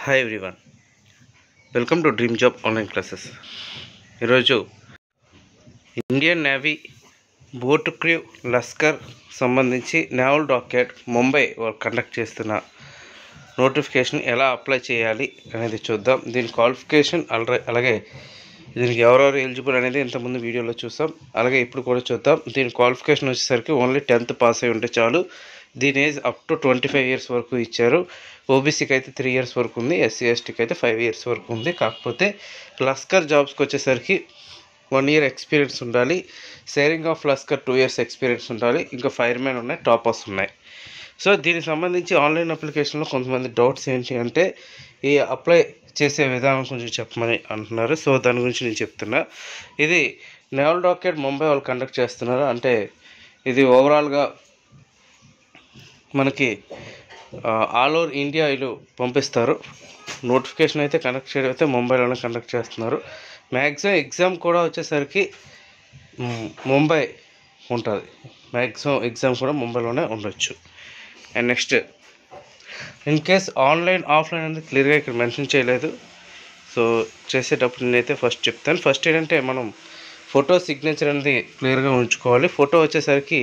Hi everyone, welcome to dream job online classes. ఈరోజు Indian navy boat crew లస్కర్ సంబంధించి naval dockyard Mumbai వాళ్ళు conduct చేస్తున్న నోటిఫికేషన్ ఎలా అప్లై చేయాలి అనేది చూద్దాం. దీని క్వాలిఫికేషన్ అలాగే దీనికి ఎవరెవరు ఎలిజిబుల్ అనేది ఇంతకుముందు వీడియోలో చూసాం. అలాగే ఇప్పుడు కూడా చూద్దాం. దీని క్వాలిఫికేషన్ వచ్చేసరికి ఓన్లీ 10th పాస్ అయి ఉంటే చాలు. దీని ఏజ్ అప్ టు 25 years వరకు ఇచ్చారు. ఓబీసీకి అయితే 3 years వరకు ఉంది, ఎస్సీ ఎస్టీకి అయితే 5 years వరకు ఉంది. కాకపోతే లస్కర్ జాబ్స్కి వచ్చేసరికి 1 year ఎక్స్పీరియన్స్ ఉండాలి. Steering of Lashkar 2 years experience ఉండాలి. ఇంకా ఫైర్మెన్ ఉన్నాయి, టాపర్స్ ఉన్నాయి. సో దీనికి సంబంధించి ఆన్లైన్ అప్లికేషన్లో కొంతమంది డౌట్స్ ఏంటి అంటే ఈ అప్లై చేసే విధానం కొంచెం చెప్పమని అంటున్నారు. సో దాని గురించి నేను చెప్తున్నా. ఇది నేవల్ డాక్యార్డ్ ముంబై వాళ్ళు కండక్ట్ చేస్తున్నారు. అంటే ఇది ఓవరాల్గా మనకి ఆల్ ఓవర్ ఇండియా వీళ్ళు పంపిస్తారు. నోటిఫికేషన్ అయితే కండక్ట్ చేయడం అయితే ముంబైలోనే కండక్ట్ చేస్తున్నారు. మ్యాక్సిమం ఎగ్జామ్ కూడా వచ్చేసరికి ముంబై ఉంటుంది. మ్యాక్సిమం ఎగ్జామ్ కూడా ముంబైలోనే ఉండొచ్చు. And next, in case online offline అనేది క్లియర్గా ఇక్కడ మెన్షన్ చేయలేదు. సో చేసేటప్పుడు నేనైతే ఫస్ట్ చెప్తాను. ఫస్ట్ ఏంటంటే మనం ఫోటో సిగ్నేచర్ అనేది క్లియర్గా ఉంచుకోవాలి. ఫోటో వచ్చేసరికి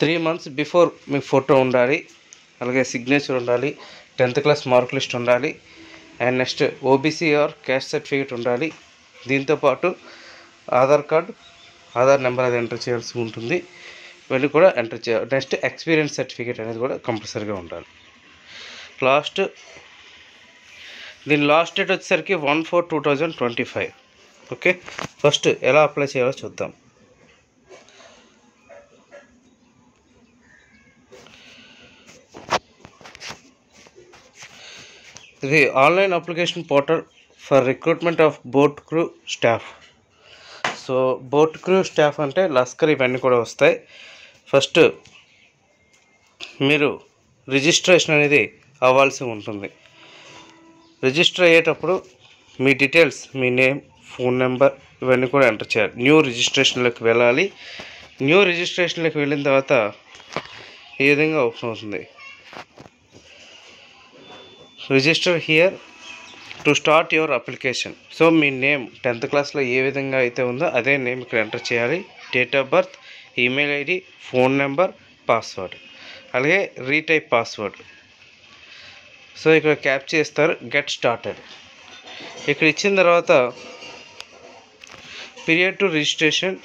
3 months బిఫోర్ మీకు ఫోటో ఉండాలి. అలాగే సిగ్నేచర్ ఉండాలి, 10th class మార్క్ లిస్ట్ ఉండాలి. And next OBC or caste certificate ఉండాలి. దీంతోపాటు ఆధార్ నెంబర్ అది ఎంటర్ చేయాల్సి ఉంటుంది. ఇవన్నీ కూడా ఎంటర్ చేయాలి. నెక్స్ట్ ఎక్స్పీరియన్స్ సర్టిఫికేట్ అనేది కూడా కంపల్సరీగా ఉండాలి. దీని లాస్ట్ డేట్ వచ్చేసరికి 1/4/2025. ఓకే, ఫస్ట్ ఎలా అప్లై చేయాలో చూద్దాం. ఇది online application portal for recruitment of boat crew staff. So boat crew staff అంటే లస్కర్ ఇవన్నీ కూడా వస్తాయి. ఫస్ట్ మీరు రిజిస్ట్రేషన్ అనేది అవ్వాల్సి ఉంటుంది. రిజిస్టర్ అయ్యేటప్పుడు మీ డీటెయిల్స్, మీ నేమ్, ఫోన్ నెంబర్ ఇవన్నీ కూడా ఎంటర్ చేయాలి. న్యూ రిజిస్ట్రేషన్లోకి వెళ్ళాలి. న్యూ రిజిస్ట్రేషన్లోకి వెళ్ళిన తర్వాత ఈ విధంగా ఓపెన్ అవుతుంది. Register here to start your application. So మీ నేమ్ 10th classలో ఏ విధంగా అయితే ఉందో అదే నేమ్ ఇక్కడ ఎంటర్ చేయాలి. Date of birth, email ID, phone number, password, అలాగే రీటైప్ పాస్వర్డ్. సో ఇక్కడ క్యాప్ చేస్తారు. గెట్ స్టార్టెడ్ ఇక్కడ ఇచ్చిన తర్వాత period to registration,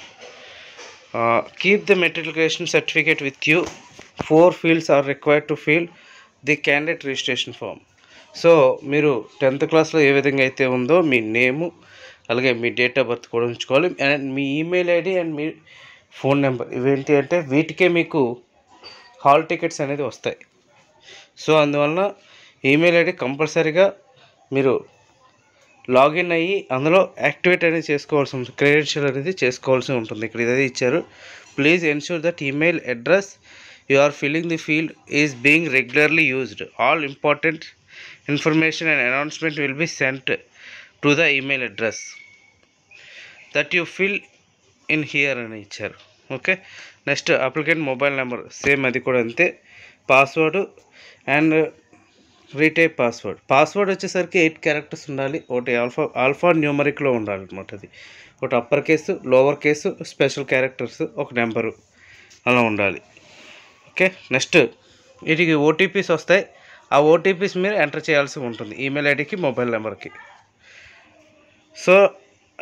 keep the matriculation certificate with you. 4 fields are required to fill the candidate registration form. So మీరు 10th classలో ఏ విధంగా అయితే ఉందో మీ నేము అలాగే మీ డేట్ ఆఫ్ బర్త్ కూడా ఉంచుకోవాలి. And me email ID and me phone number ఇవేంటి అంటే వీటికే మీకు హాల్ టికెట్స్ అనేది వస్తాయి. సో అందువలన ఈమెయిల్ ఐడి కంపల్సరీగా మీరు లాగిన్ అయ్యి అందులో యాక్టివేట్ అనేది చేసుకోవాల్సి ఉంటుంది. క్రెడెన్షియల్ అనేది చేసుకోవాల్సి ఉంటుంది. ఇక్కడ ఇదే ఇచ్చారు. Please ensure that email address you are filling the field is being regularly used. All important information and announcement will be sent to the email address that you fill in here అని ఇచ్చారు. Okay, next applicant mobile number same, అది కూడా అంతే. Password and retype password వచ్చేసరికి 8 characters ఉండాలి. ఒకటి alpha న్యూమరిక్లో ఉండాలి అనమాట. అది ఒకటి upper case, lower case, special characters, ఒక నెంబరు అలా ఉండాలి. ఓకే, నెక్స్ట్ వీటికి ఓటీపీస్ వస్తాయి. ఆ ఓటీపీస్ మీరు ఎంటర్ చేయాల్సి ఉంటుంది ఈమెయిల్ ఐడికి, మొబైల్ నెంబర్కి. సో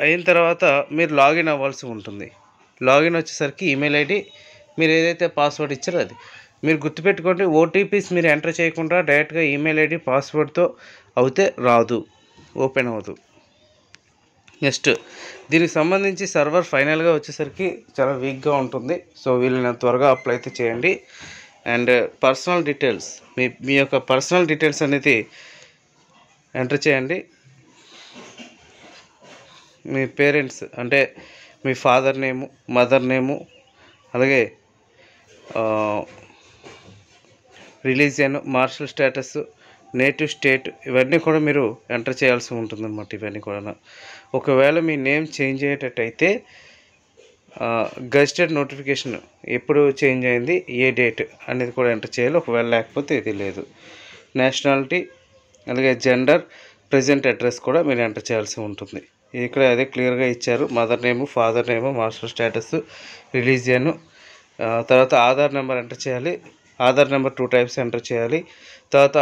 అయిన తర్వాత మీరు లాగిన్ అవ్వాల్సి ఉంటుంది. లాగిన్ వచ్చేసరికి ఈమెయిల్ ఐడి మీరు ఏదైతే పాస్వర్డ్ ఇచ్చారో అది మీరు గుర్తుపెట్టుకోండి. ఓటీపీస్ మీరు ఎంటర్ చేయకుండా డైరెక్ట్గా ఈమెయిల్ ఐడి పాస్వర్డ్తో అవుతే రాదు, ఓపెన్ అవ్వదు. నెక్స్ట్ దీనికి సంబంధించి సర్వర్ ఫైనల్గా వచ్చేసరికి చాలా వీక్గా ఉంటుంది. సో వీళ్ళని త్వరగా అప్లై అయితే చేయండి. అండ్ పర్సనల్ డీటెయిల్స్, మీ యొక్క పర్సనల్ డీటెయిల్స్ అనేది ఎంటర్ చేయండి. మీ పేరెంట్స్ అంటే మీ ఫాదర్ నేము, మదర్ నేము, అలాగే religion, marital status, native state ఇవన్నీ కూడా మీరు ఎంటర్ చేయాల్సి ఉంటుందన్నమాట. ఇవన్నీ కూడా ఒకవేళ మీ నేమ్ చేంజ్ అయ్యేటట్టయితే గజిటెడ్ నోటిఫికేషన్ ఎప్పుడు చేంజ్ అయింది, ఏ డేట్ అనేది కూడా ఎంటర్ చేయాలి. ఒకవేళ లేకపోతే ఇది లేదు. నేషనాలిటీ అలాగే జెండర్, ప్రెజెంట్ అడ్రస్ కూడా మీరు ఎంటర్ చేయాల్సి ఉంటుంది. ఇక్కడ అదే క్లియర్గా ఇచ్చారు. Mother name, father name, master status, religion, తర్వాత ఆధార్ నెంబర్ ఎంటర్ చేయాలి. ఆధార్ నెంబర్ 2 టైమ్స్ ఎంటర్ చేయాలి. తర్వాత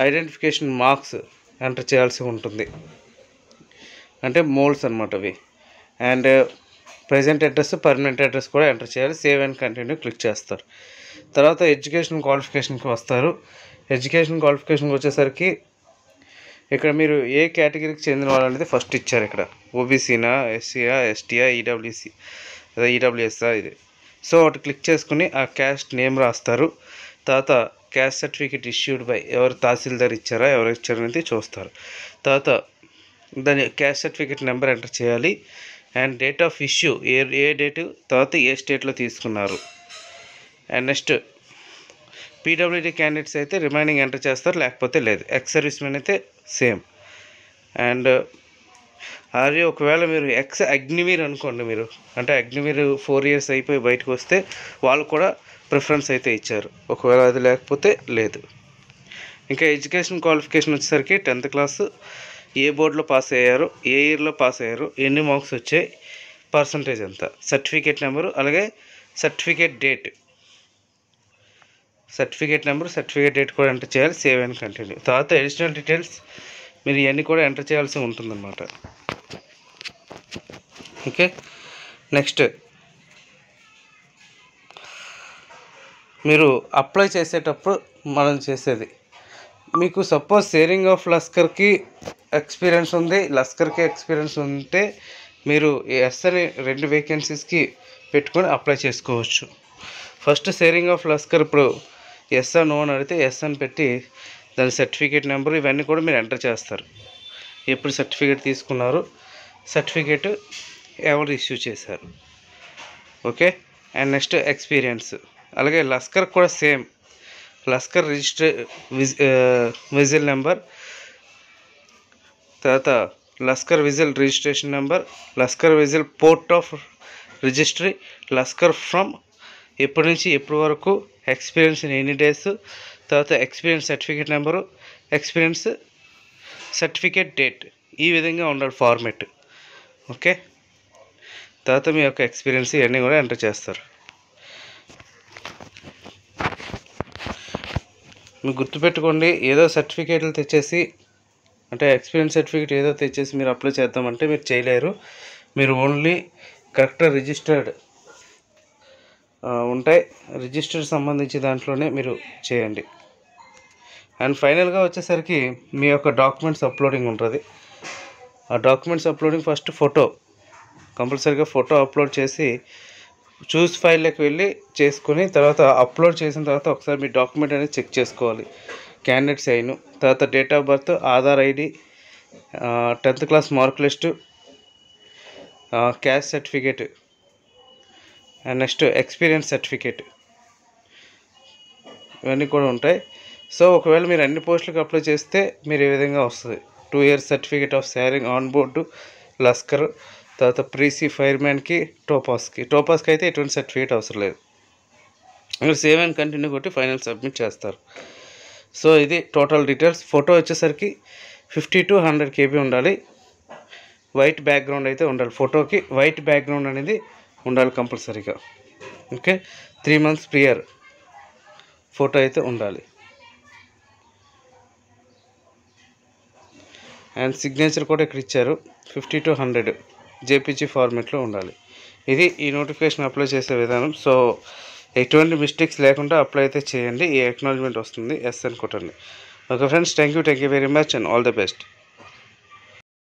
ఐడెంటిఫికేషన్ మార్క్స్ ఎంటర్ చేయాల్సి ఉంటుంది, అంటే మోల్స్ అనమాట అవి. And present address, permanent address కూడా ఎంటర్ చేయాలి. సేవ్ అండ్ కంటిన్యూ క్లిక్ చేస్తారు. తర్వాత ఎడ్యుకేషన్ క్వాలిఫికేషన్కి వస్తారు. ఎడ్యుకేషన్ క్వాలిఫికేషన్కి వచ్చేసరికి ఇక్కడ మీరు ఏ కేటగిరీకి చెందిన వాళ్ళు అనేది ఫస్ట్ ఇచ్చారు. ఇక్కడ ఓబీసీనా, ఎస్సీయా, ఎస్టీయా, ఈడబ్ల్యూసీ అదే ఈడబ్ల్యూఎస్ఆ ఇది. సో అటు క్లిక్ చేసుకుని ఆ క్యాస్ట్ నేమ్ రాస్తారు. తర్వాత క్యాస్ట్ సర్టిఫికేట్ ఇష్యూడ్ బై ఎవరు తహసీల్దార్ ఇచ్చారా, ఎవరు ఇచ్చారు అనేది చూస్తారు. తర్వాత దాని క్యాస్ట్ సర్టిఫికేట్ నెంబర్ ఎంటర్ చేయాలి. And date of issue A date, తర్వాత ఏ స్టేట్లో తీసుకున్నారు. అండ్ నెక్స్ట్ పీడబ్ల్యూడీ క్యాండిడేట్స్ అయితే రిమైనింగ్ ఎంటర్ చేస్తారు, లేకపోతే లేదు. ఎక్స్ సర్వీస్ మెన్ అయితే సేమ్. అండ్ అది ఒకవేళ మీరు ఎక్స్ అగ్నివీర్ అనుకోండి, మీరు అంటే అగ్నివీర్ 4 years అయిపోయి బయటకు వస్తే వాళ్ళు కూడా ప్రిఫరెన్స్ అయితే ఇచ్చారు. ఒకవేళ అది లేకపోతే లేదు. ఇంకా ఎడ్యుకేషన్ క్వాలిఫికేషన్ వచ్చేసరికి 10th క్లాస్, ఏ బోర్డులో పాస్ అయ్యారు, ఏ ఇయర్లో పాస్ అయ్యారు, ఎన్ని మార్క్స్ వచ్చాయి, పర్సంటేజ్ ఎంత, సర్టిఫికేట్ నెంబరు, అలాగే certificate date, certificate number, certificate date కూడా ఎంటర్ చేయాలి. Save and continue. తర్వాత అడిషనల్ డీటెయిల్స్ మీరు ఇవన్నీ కూడా ఎంటర్ చేయాల్సి ఉంటుందన్నమాట. ఓకే, నెక్స్ట్ మీరు అప్లై చేసేటప్పుడు మనం చేసేది, మీకు సపోజ్ షేరింగ్ ఆఫ్ లస్కర్కి ఎక్స్పీరియన్స్ ఉంది, లస్కర్కి ఎక్స్పీరియన్స్ ఉంటే మీరు ఎస్ అని 2 వేకెన్సీస్కి పెట్టుకొని అప్లై చేసుకోవచ్చు. ఫస్ట్ షేరింగ్ ఆఫ్ లస్కర్ ఇప్పుడు ఎస్ నో అని అడిగితే ఎస్ అని పెట్టి దాని సర్టిఫికేట్ నెంబర్ ఇవన్నీ కూడా మీరు ఎంటర్ చేస్తారు. ఎప్పుడు సర్టిఫికేట్ తీసుకున్నారు, సర్టిఫికేట్ ఎవరు ఇష్యూ చేశారు. Okay, and next experience. అలాగే లస్కర్ కూడా సేమ్, లస్కర్ విజిల్ నెంబర్, తర్వాత Lashkar whistle registration number, Lashkar whistle port of registry, Lashkar from ఎప్పటి నుంచి ఎప్పటి వరకు, ఎక్స్పీరియన్స్ ఇన్ ఎనీ డేస్, తర్వాత experience certificate number, experience certificate date, ఈ విధంగా ఉండాలి ఫార్మెట్. ఓకే, తర్వాత మీ యొక్క ఎక్స్పీరియన్స్ ఇవన్నీ కూడా ఎంటర్ చేస్తారు. మీరు గుర్తుపెట్టుకోండి, ఏదో సర్టిఫికేట్లు తెచ్చేసి అంటే ఎక్స్పీరియన్స్ సర్టిఫికేట్ ఏదో తెచ్చేసి మీరు అప్లై చేద్దామంటే మీరు చేయలేరు. మీరు ఓన్లీ కరెక్ట్గా రిజిస్టర్డ్ ఉంటాయి, రిజిస్టర్డ్ సంబంధించి దాంట్లోనే మీరు చేయండి. అండ్ ఫైనల్గా వచ్చేసరికి మీ యొక్క డాక్యుమెంట్స్ అప్లోడింగ్ ఉంటుంది. ఆ డాక్యుమెంట్స్ అప్లోడింగ్ ఫస్ట్ ఫోటో, కంపల్సరీగా ఫోటో అప్లోడ్ చేసి చూస్ ఫైల్లోకి వెళ్ళి చేసుకుని తర్వాత అప్లోడ్ చేసిన తర్వాత ఒకసారి మీ డాక్యుమెంట్ అనేది చెక్ చేసుకోవాలి. క్యాండిడేట్ సైన్, తర్వాత date of birth, Aadhaar ID, 10th class mark list, caste certificate, and next experience certificate, ఇవన్నీ కూడా ఉంటాయి. సో ఒకవేళ మీరు అన్ని పోస్టులకు అప్లై చేస్తే మీరు ఈ విధంగా వస్తుంది. 2 years certificate of sharing on board Lashkar, తర్వాత ప్రీసీ ఫైర్మ్యాన్కి, టోపాస్కి అయితే ఎటువంటి సర్టిఫికేట్ అవసరం లేదు. మీరు సేవ్ అండ్ కంటిన్యూ కొట్టి ఫైనల్ సబ్మిట్ చేస్తారు. సో ఇది టోటల్ డీటెయిల్స్. ఫోటో వచ్చేసరికి 50 to 100 KB ఉండాలి. వైట్ బ్యాక్గ్రౌండ్ అయితే ఉండాలి, ఫోటోకి వైట్ బ్యాక్గ్రౌండ్ అనేది ఉండాలి కంపల్సరీగా. ఓకే, 3 months ప్రియర్ ఫోటో అయితే ఉండాలి. అండ్ సిగ్నేచర్ కూడా ఇక్కడ ఇచ్చారు, 50 to 100 జేపీజీ ఫార్మేట్లో ఉండాలి. ఇది ఈ నోటిఫికేషన్ అప్లై చేసే విధానం. సో ఎటువంటి మిస్టేక్స్ లేకుండా అప్లై అయితే చేయండి. ఈ అక్నాలజ్మెంట్ వస్తుంది, ఎస్ అని కొట్టండి. Okay friends, thank you very much and all the best.